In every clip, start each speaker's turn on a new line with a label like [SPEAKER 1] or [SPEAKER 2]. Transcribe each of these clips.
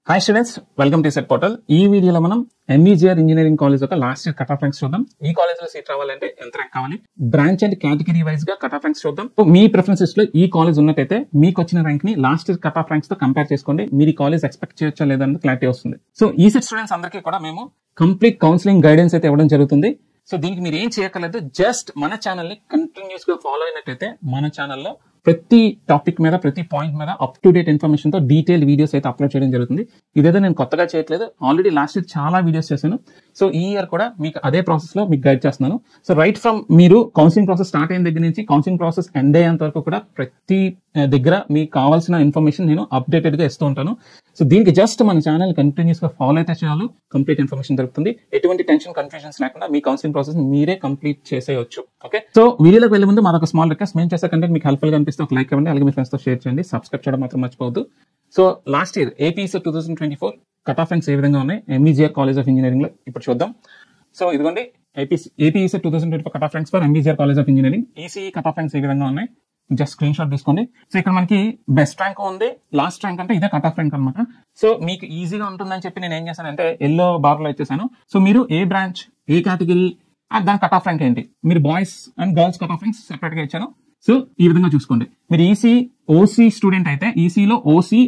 [SPEAKER 1] Hi students, welcome to set portal. ఈ వీడియోలో మనం ఎంఈజీఆర్ ఇంజనీరింగ్ కాలేజ్ యొక్క last year cut off ranks చూద్దాం. ఈ కాలేజ్ లో సీట్ రావాలంటే ఎంత ర్యాంక్ కావాలి, బ్రాంచ్ అండ్ కేటగిరీ వైజ్ గా కట్ ఆఫ్ ర్యాంక్స్ చూద్దాం. మీ ప్రిఫరెన్సెస్ లో ఈ కాలేజ్ ఉన్నట్టయితే మీకు వచ్చిన ర్యాంక్ ని last year cut off ranks తో కంపేర్ చేసుకోండి. మీరు ఈ కాలేజ్ ఎక్స్పెక్ట్ చేయొచ్చా లేదా అనేది క్లారిటీ వస్తుంది. సో ఈ సెట్ స్టూడెంట్స్ అందరికీ కూడా మేము కంప్లీట్ కౌన్సిలింగ్ గైడెన్స్ అయితే ఇవ్వడం జరుగుతుంది. సో దీనికి మీరు ఏం చేయక్కర్లేదు, జస్ట్ మన ఛానల్ ని కంటిన్యూస్ గా ఫాలో అయినట్టయితే మన ఛానల్లో ప్రతి టాపిక్ మీద ప్రతి పాయింట్ మీద అప్ టు డేట్ ఇన్ఫర్మేషన్ తో డీటెయిల్ వీడియోస్ అయితే అప్లోడ్ చేయడం జరుగుతుంది. ఇదేదో నేను కొత్తగా చేయట్లేదు, ఆల్రెడీ లాస్ట్ ఇయర్ చాలా వీడియోస్ చేశాను. సో ఈ ఇయర్ కూడా మీకు అదే ప్రాసెస్ లో మీకు గైడ్ చేస్తున్నాను. సో రైట్ ఫ్రమ్ మీరు కౌన్సిలింగ్ ప్రాసెస్ స్టార్ట్ అయిన దగ్గర నుంచి కౌన్సిలింగ్ ప్రాసెస్ ఎండ్ అయ్యేంత వరకు కూడా ప్రతి దగ్గర మీకు కావాల్సిన ఇన్ఫర్మేషన్ నేను అప్డేటెడ్ గా ఇస్తూ ఉంటాను. సో దీనికి జస్ట్ మన ఛానల్ కంటిన్యూస్ గా ఫాలో అయితే చాలు, కంప్లీట్ ఇన్ఫర్మేషన్ దొరుకుతుంది. ఎటువంటి టెన్షన్ కన్ఫ్యూజన్స్ లేకుండా మీ కౌన్సిలింగ్ ప్రాసెస్ మీరే కంప్లీట్ చేసేయచ్చు. ఓకే, సో వీడియోలోకి వెళ్లే ముందు మాదొక స్మాల్ రిక్వెస్ట్, మేము చేసే కంటెంట్ మీకు హెల్ప్ఫుల్ గా అనిపిస్తే ఒక లైక్ ఇవ్వండి, అలాగే మీ ఫ్రెండ్స్ తో షేర్ చేయండి, సబ్స్క్రైబ్ చేయడం మాత్రం మర్చిపోవద్దు. So last year APS 2024 cut off ranks ఏ విధంగా ఉన్నాయి ఎంఈజీఆర్ కాలేజ్ ఆఫ్ ఇంజనీరింగ్ లో ఇప్పుడు చూద్దాం. సో ఇదిగోండి APS 2024 cut off ranks for MEGR college of engineering. ECE cut off ranks ఏ విధంగా ఉన్నాయి జస్ట్ స్క్రీన్ షాట్ తీసుకోండి. సో ఇక్కడ మనకి బెస్ట్ ర్యాంక్ ఉంది, లాస్ట్ ర్యాంక్ అంటే ఇదే కట్ ఆఫ్ ర్యాంక్ అనమాట. సో మీకు ఈజీగా ఉంటుందని చెప్పి నేను ఏం చేశానంటే ఎల్లో బార్ లో ఇచ్చేసాను. సో మీరు ఏ బ్రాంచ్ ఏ కేటగిరీ దాని కట్ ఆఫ్ ర్యాంక్ ఏంటి, మీరు boys and girls cut off ranks separate గా ఇచ్చాను. సో ఈ విధంగా చూసుకోండి. మీరు ఈసీ ఓసీ స్టూడెంట్ అయితే ఈసీలో OC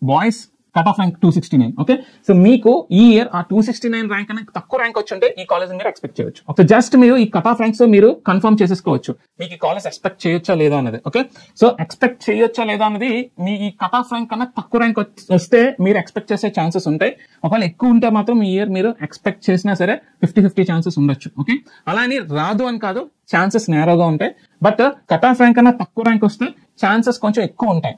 [SPEAKER 1] boys cut off rank 269. Okay, so మీకు ఈ ఇయర్ ఆ 269 ర్యాంక్ అనేది తక్కువ ర్యాంక్ వచ్చుంటే ఈ కాలేజ్ మీరు ఎక్స్పెక్ట్ చేయొచ్చు. సో జస్ట్ మీరు ఈ కట్ ఆఫ్ ర్యాంక్స్ మీరు కన్ఫర్మ్ చేసేసుకోవచ్చు మీకు ఈ కాలేజ్ ఎక్స్పెక్ట్ చేయొచ్చా లేదా అనేది. ఓకే, సో ఎక్స్పెక్ట్ చేయొచ్చా లేదా అనేది మీ ఈ కట్ ఆఫ్ ర్యాంక్ కన్నా తక్కువ ర్యాంక్ వస్తే మీరు ఎక్స్పెక్ట్ చేసే ఛాన్సెస్ ఉంటాయి. ఒకవేళ ఎక్కువ ఉంటే మాత్రం ఈ ఇయర్ మీరు ఎక్స్పెక్ట్ చేసినా సరే 50-50 ఛాన్సెస్ ఉండొచ్చు. ఓకే, అలా అని రాదు అని కాదు, ఛాన్సెస్ నేరోగా ఉంటాయి. బట్ కట్ ఆఫ్ ర్యాంక్ కన్నా తక్కువ ర్యాంక్ వస్తే ఛాన్సెస్ కొంచెం ఎక్కువ ఉంటాయి.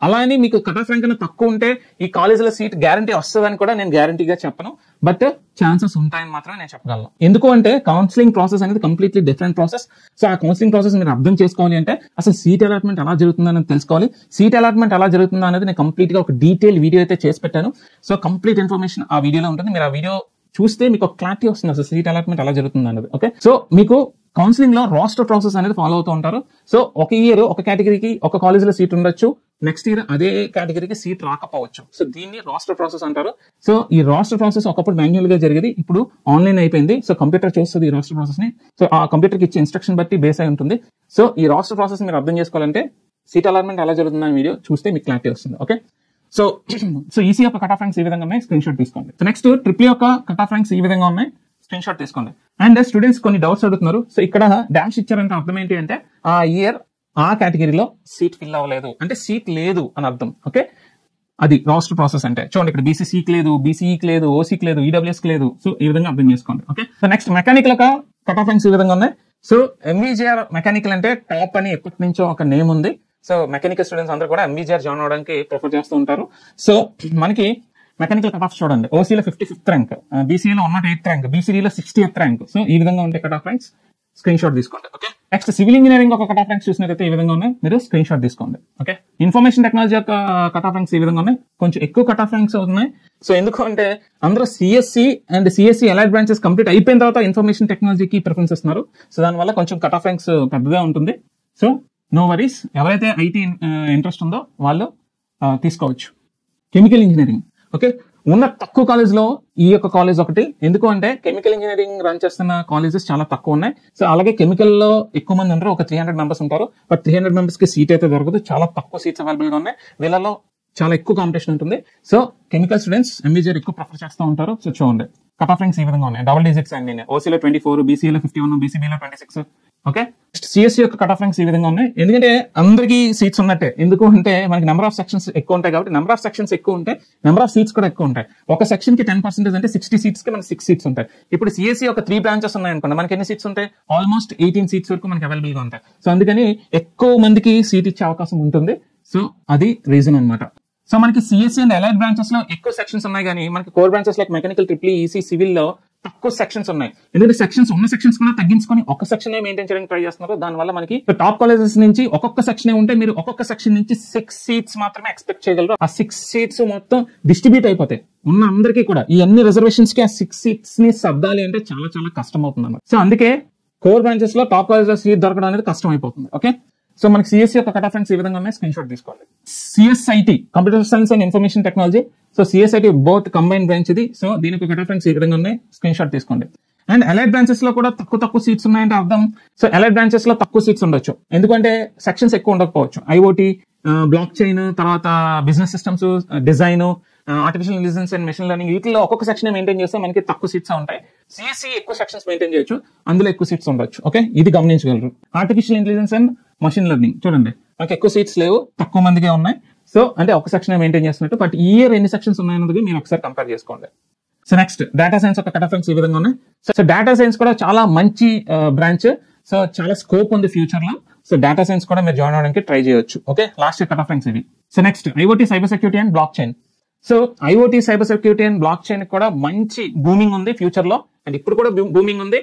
[SPEAKER 1] అలా అని మీకు కట్ ఆఫ్ ర్యాంక్ కన్నా తక్కువ ఉంటే ఈ కాలేజీలో సీట్ గ్యారంటీ వస్తుందని కూడా నేను గ్యారంటీగా చెప్పను, బట్ ఛాన్సెస్ ఉంటాయని మాత్రం నేను చెప్పగలను. ఎందుకు అంటే కౌన్సిలింగ్ ప్రాసెస్ అనేది కంప్లీట్లీ డిఫరెంట్ ప్రాసెస్. సో ఆ కౌన్సిలింగ్ ప్రాసెస్ మీరు అర్థం చేసుకోవాలి అంటే అసలు సీట్ అలాట్మెంట్ ఎలా జరుగుతుందని తెలుసుకోవాలి. సీట్ అలాట్మెంట్ ఎలా జరుగుతుందో అనేది నేను కంప్లీట్ గా ఒక డీటెయిల్ వీడియో అయితే చేసి పెట్టాను. సో కంప్లీట్ ఇన్ఫర్మేషన్ ఆ వీడియోలో ఉంటుంది. మీరు ఆ వీడియో చూస్తే మీకు ఒక క్లారిటీ వస్తుంది అసలు సీట్ అలాట్మెంట్ ఎలా జరుగుతుంది అనేది. ఓకే, సో మీకు కౌన్సిలింగ్ లో రోస్టర్ ప్రాసెస్ అనేది ఫాలో అవుతూ ఉంటారు. సో ఒక ఇయర్ ఒక కేటగిరీకి ఒక కాలేజీలో సీట్ ఉండొచ్చు, నెక్స్ట్ ఇయర్ అదే కేటగిరీకి సీట్ రాకపోవచ్చు. సో దీన్ని రోస్టర్ ప్రాసెస్ అంటారు. సో ఈ రోస్టర్ ప్రాసెస్ ఒకప్పుడు మాన్యువల్ గా జరిగేది, ఇప్పుడు ఆన్లైన్ అయిపోయింది. సో కంప్యూటర్ చేస్తుంది ఈ రోస్టర్ ప్రాసెస్ ని. సో ఆ కంప్యూటర్ కి ఇచ్చే ఇన్స్ట్రక్షన్ బట్టి బేస్ అయి ఉంటుంది. సో ఈ రోస్టర్ ప్రాసెస్ మీరు అర్థం చేసుకోవాలంటే సీట్ అలాట్మెంట్ ఎలా జరుగుతుందని వీడియో చూస్తే మీకు క్లారిటీ వస్తుంది. ఓకే, సో ఈసీ యొక్క కట్ ఆఫ్ ర్యాంక్స్ ఈ విధంగా ఉన్నాయి, స్క్రీన్ షాట్ తీసుకోండి. సో నెక్స్ట్ ట్రిపుల్ యొక్క కట్ ఆఫ్ ర్యాంక్స్ ఈ విధంగా ఉన్నాయి, స్క్రీన్ షాట్ తీసుకోండి. అండ్ స్టూడెంట్స్ కొన్ని డౌట్స్ అడుగుతున్నారు. సో ఇక్కడ డాష్ ఇచ్చారంటే అర్థం ఏంటి అంటే ఆ ఇయర్ ఆ కేటగిరీలో సీట్ ఫిల్ అవ్వలేదు అంటే సీట్ లేదు అని అర్థం. ఓకే, అది రోస్టర్ ప్రాసెస్ అంటే. చూడండి ఇక్కడ బీసీసీకి లేదు, బీసీఈకి లేదు, ఓసీకి లేదు, ఈడబ్ల్యూఎస్కి లేదు. సో ఈ విధంగా అర్థం చేసుకోండి. ఓకే, సో నెక్స్ట్ మెకానికల్ యొక్క కట్ ఆఫ్ ర్యాంక్స్ ఈ విధంగా ఉన్నాయి. సో ఎంఈజీఆర్ మెకానికల్ అంటే టాప్ అని ఎప్పటి నుంచో ఒక నేమ్ ఉంది. సో మెకానికల్ స్టూడెంట్స్ అందరూ కూడా ఎంఈజీఆర్ జాయిన్ అవడానికి ప్రిఫర్ చేస్తూ ఉంటారు. సో మనకి మెకానికల్ కట్ ఆఫ్ చూడండి, ఓసీలో 55th ర్యాంక్, బీసీలో 108th rank, బీసీడీలో 60th rank. So ఈ విధంగా ఉంటాయి cut off ranks, screen shot తీసుకోండి. ఓకే, నెక్స్ట్ సివిల్ ఇంజనీరింగ్ ఒక కట్ ఆఫ్ ర్యాంక్స్ చూసినట్లయితే ఈ విధంగా ఉన్నాయి, మీరు స్క్రీన్ షాట్ తీసుకోండి. ఓకే, ఇన్ఫర్మేషన్ టెక్నాలజీ యొక్క కట్ ఆఫ్ ర్యాంక్స్ ఈ విధంగా ఉన్నాయి, కొంచెం ఎక్కువ కట్ ఆఫ్ ర్యాంక్స్ అవుతున్నాయి. సో ఎందుకు అంటే అందరూ CSC and CSC allied branches complete అయిపోయిన తర్వాత ఇన్ఫర్మేషన్ టెక్నాలజీకి ప్రిఫరెన్స్ ఇస్తున్నారు. సో దానివల్ల కొంచెం కట్ ఆఫ్ ర్యాంక్స్ పెద్దగా ఉంటుంది. సో నో వరీస్, ఎవరైతే ఐటీ ఇంట్రెస్ట్ ఉందో వాళ్ళు తీసుకోవచ్చు. కెమికల్ ఇంజనీరింగ్, ఓకే, ఉన్న తక్కువ కాలేజ్ లో ఈ యొక్క కాలేజ్ ఒకటి. ఎందుకు అంటే కెమికల్ ఇంజనీరింగ్ రన్ చేస్తున్న కాలేజెస్ చాలా తక్కువ ఉన్నాయి. సో అలాగే కెమికల్ లో ఎక్కువ మంది ఉంటారు, ఒక 300 మెంబర్స్ ఉంటారు. బట్ 300 మెంబర్స్ కి సీట్ అయితే దొరకదు, చాలా తక్కువ సీట్స్ అవైలబుల్ గా ఉన్నాయి. వీళ్ళలో చాలా ఎక్కువ కాంపిటీషన్ ఉంటుంది. సో కెమికల్ స్టూడెంట్స్ ఎంఈజీఆర్ ఎక్కువ ప్రిఫర్ చేస్తూ ఉంటారు. సో చూడండి కట్ ఆఫ్ ర్యాంక్స్ ఈ విధంగా ఉన్నాయి, డబుల్ డిజిట్స్ అండి. ఓసీలో 24, బీసీలో 51, బీసీబీలో 26. ఓకే, సిఎస్సి యొక్క కట్ ఆఫ్ ర్యాంక్స్ ఈ విధంగా ఉన్నాయి. ఎందుకంటే అందరికీ సీట్స్ ఉన్నట్టే, ఎందుకు అంటే మనకి నెంబర్ ఆఫ్ సెక్షన్స్ ఎక్కువ ఉంటాయి కాబట్టి నెంబర్ ఆఫ్ సెక్షన్స్ ఎక్కువ ఉంటాయి, నెంబర్ ఆఫ్ సీట్స్ కూడా ఎక్కువ ఉంటాయి. ఒక సెక్షన్ కి 10% అంటే 60 సీట్స్ కి మనకి 6 సీట్స్ ఉంటాయి. ఇప్పుడు సిఎస్సి ఒక 3 బ్రాంచెస్ ఉన్నాయి అనుకోండి, మనకి ఎన్ని సీట్స్ ఉంటాయి, ఆల్మోస్ట్ 18 సీట్స్ వరకు మనకి అవైలబుల్ గా ఉంటాయి. సో అందుకని ఎక్కువ మందికి సీట్ ఇచ్చే అవకాశం ఉంటుంది. సో అది రీజన్ అనమాట. సో మనకి సిఎస్సి అండ్ అలైడ్ బ్రాంచెస్ లో ఎక్కువ సెక్షన్స్ ఉన్నాయి, కానీ మనకి core branches like mechanical, triple EC, civil లో తక్కువ సెక్షన్స్ ఉన్నాయి. ఎందుకంటే సెక్షన్స్ ఉన్న సెక్షన్స్ కూడా తగ్గించుకొని ఒక సెక్షన్ మెయింటైన్ చేయడానికి ట్రై చేస్తున్నారు. దానివల్ల మనకి టాప్ కాలేజెస్ నుంచి ఒక్కొక్క సెక్షన్ ఉంటే మీరు ఒక్కొక్క సెక్షన్ నుంచి 6 సీట్స్ మాత్రమే ఎక్స్పెక్ట్ చేయగలరు. ఆ 6 సీట్స్ మొత్తం డిస్ట్రిబ్యూట్ అయిపోతాయి ఉన్న అందరికీ కూడా. ఈ అన్ని రిజర్వేషన్స్ కి ఆ 6 సీట్స్ ని సర్దాలి అంటే చాలా చాలా కష్టం అవుతుంది అన్నమాట. సో అందుకే కోర్ బ్రాంచెస్ లో టాప్ కాలేజెస్ సీట్ దొరకడం అనేది కష్టం అయిపోతుంది. ఓకే, సో మనకి సిఎస్సి యొక్క కట్ ఆఫ్ ర్యాంక్స్ ఈ విధంగా ఉన్నాయి, స్క్రీన్ షాట్ తీసుకోండి. CSIT computer science and information technology. So CSIT both combine branch ఇది. సో దీని యొక్క కట్ ఆఫ్ ర్యాంక్స్ ఈ విధంగా ఉన్నాయి, స్క్రీన్ షాట్ తీసుకోండి. అండ్ అలైడ్ బ్రాంచెస్ లో కూడా తక్కువ సీట్స్ ఉన్నాయంటే అర్థం, సో అలైడ్ బ్రాంచెస్ లో తక్కువ సీట్స్ ఉండొచ్చు, ఎందుకంటే సెక్షన్స్ ఎక్కువ ఉండకపోవచ్చు. ఐఓటీ, బ్లాక్ చైన్, తర్వాత business systems, design, artificial intelligence and machine learning, వీటిలో ఒక్కొక్క సెక్షన్ మెయింటైన్ చేస్తే మనకి తక్కువ సీట్స్ ఉంటాయి. సిఎస్సి ఎక్కువ సెక్షన్స్ మెయింటైన్ చేయొచ్చు, అందులో ఎక్కువ సీట్స్ ఉండొచ్చు. ఓకే, ఇది గమనించగలరు. Artificial intelligence and machine learning చూడండి, మనకి ఎక్కువ సీట్స్ లేవు, తక్కువ మందిగా ఉన్నాయి. సో అంటే ఒక సెక్షన్ మెయింటైన్ చేస్తున్నట్టు, బట్ ఈ ఇయర్ ఎన్ని సెక్షన్స్ ఉన్నాయన్నది మీరు ఒకసారి కంపేర్ చేసుకోండి. సో నెక్స్ట్ డేటా సైన్స్ ఒక కట్ ఆఫ్ ర్యాంక్స్ ఈ విధంగా ఉన్నాయి. సో డేటా సైన్స్ కూడా చాలా మంచి బ్రాంచ్, సో చాలా స్కోప్ ఉంది ఫ్యూచర్ లో. సో డేటా సైన్స్ కూడా మీరు జాయిన్ అవడానికి ట్రై చేయొచ్చు. Okay, last year cut off ranks ఇవి. So next IoT, cyber security and blockchain. So IoT, cyber security and block chain కూడా మంచి బూమింగ్ ఉంది ఫ్యూచర్ లో, అండ్ ఇప్పుడు కూడా బూమింగ్ ఉంది.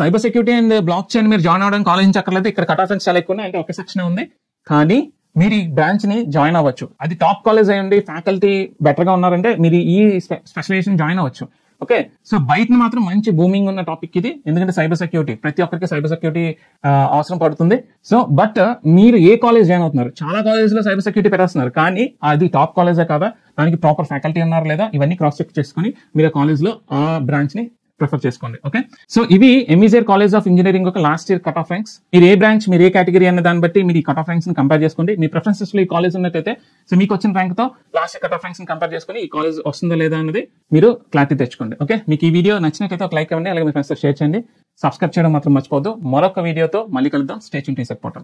[SPEAKER 1] Cyber security and block chain మీరు జాయిన్ అవడానికి ఆలోచించక్కర్లేదు, ఇక్కడ కట్ ఆఫ్ ర్యాంక్స్ చాలా ఎక్కువ ఉన్నాయి, అంటే ఒక సెక్షన్ ఉంది. కానీ మీరు ఈ బ్రాంచ్ ని జాయిన్ అవ్వచ్చు, అది టాప్ కాలేజ్ అయ్యండి, ఫ్యాకల్టీ బెటర్ గా ఉన్నారంటే మీరు ఈ స్పెషలైజేషన్ జాయిన్ అవ్వచ్చు. ఓకే, సో బయట మాత్రం మంచి బూమింగ్ ఉన్న టాపిక్ ఇది, ఎందుకంటే సైబర్ సెక్యూరిటీ ప్రతి ఒక్కరికి సైబర్ సెక్యూరిటీ అవసరం పడుతుంది. సో బట్ మీరు ఏ కాలేజ్ జాయిన్ అవుతున్నారు, చాలా కాలేజ్ లో సైబర్ సెక్యూరిటీ పెట్టేస్తున్నారు, కానీ అది టాప్ కాలేజే కాదా, దానికి ప్రాపర్ ఫ్యాకల్టీ ఉన్నారు లేదా, ఇవన్నీ క్రాస్ చెక్ చేసుకుని మీరు ఆ కాలేజ్ లో ఆ బ్రాంచ్ ని ప్రిఫర్ చేసుకోండి. ఓకే, సో ఇవి ఎంఈజేఆర్ కాలేజ్ ఆఫ్ ఇంజనీరింగ్ ఒక last year cut off ranks. మీరు ఏ బ్రాంచ్, మీరు ఏ కేటగిరీ అనే దాన్ని బట్టి మీరు ఈ కట్ ఆఫ్ ర్యాంక్స్ ని కంపేర్ చేసుకోండి. మీ ప్రిఫరెన్సెస్ లో ఈ కాలేజ్ ఉన్నట్టయితే, సో మీకు వచ్చిన ర్యాంక్ తో last year cut off ranks ని కంపేర్ చేసుకుని ఈ కాలేజ్ వస్తుందా లేదా అనేది మీరు క్లారిటీ తెచ్చుకోండి. ఓకే, మీకు ఈ వీడియో నచ్చినట్లయితే ఒక లైక్ ఇవ్వండి, అలాగే మీ ఫ్రెండ్స్ తో షేర్ చేయండి. సబ్స్క్రైబ్ చేయడం మాత్రం మర్చిపోవద్దు. మరొక వీడియోతో మళ్ళీ కలుద్దాం. Stay tuned to TechPortal.